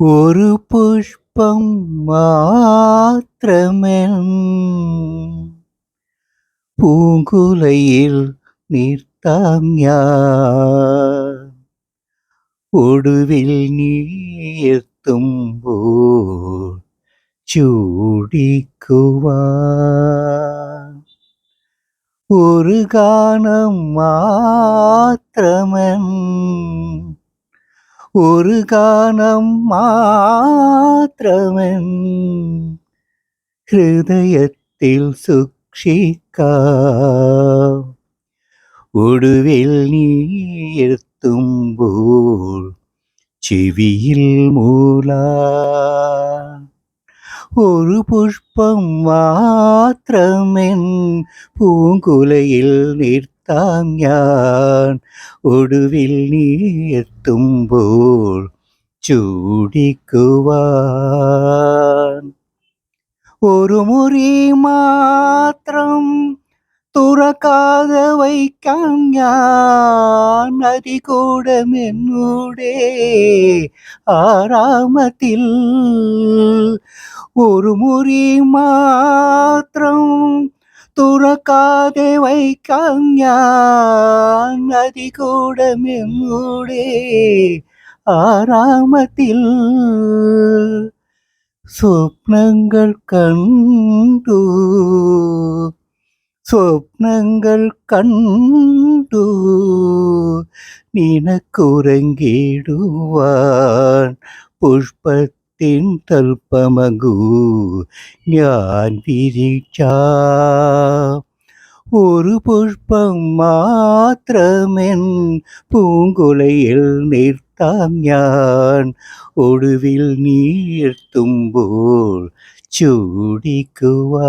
ഒരു പുഷ്പം മാത്രമെൻ പൂങ്കുലയിൽ നിർത്താം ഞാൻ. ഒടുവിൽ നീ എത്തുമ്പോൾ ചൂടിക്കുവാൻ ഒരു ഗാനം മാത്രമെൻ ഒരു ഗാനം മാത്രമെൻ ഹൃദയത്തിൽ സൂക്ഷിക്കാം. ഒടുവിൽ നീ എത്തുമ്പോൾ ചെവിയിൽ മൂളാൻ ഒരു പുഷ്പം മാത്രമെൻ പൂങ്കുലയിൽ നിർത്താം ഞാൻ. ഒടുവിൽ നീ എത്തുമ്പോൾ ചൂടിക്കുവാൻ ഒരു മുറി മാത്രം തുറക്കാതെ വയ്ക്കാൻ ഞാൻ. അതികൂടമെന്നൂടെ ആരാമത്തിൽ ഒരു മുറി മാത്രം തുറക്കാതെ വയ്ക്കാൻ ഞാൻ. അതികൂടമെന്നൂടെ ആരാമത്തിൽ സ്വപ്നങ്ങൾ കണ്ടു സ്വപ്നങ്ങൾ കണ്ടു നിനക്കുറങ്ങിടുവാൻ. പുഷ്പത്തിൻ തൽപ്പമകൂ ഞാൻ വിരിച്ചാം. ഒരു പുഷ്പം മാത്രമെൻ പൂങ്കുലയിൽ നിർത്താം ഞാൻ. ഒടുവിൽ നീ എത്തുമ്പോൾ ചൂടിക്കുവാൻ.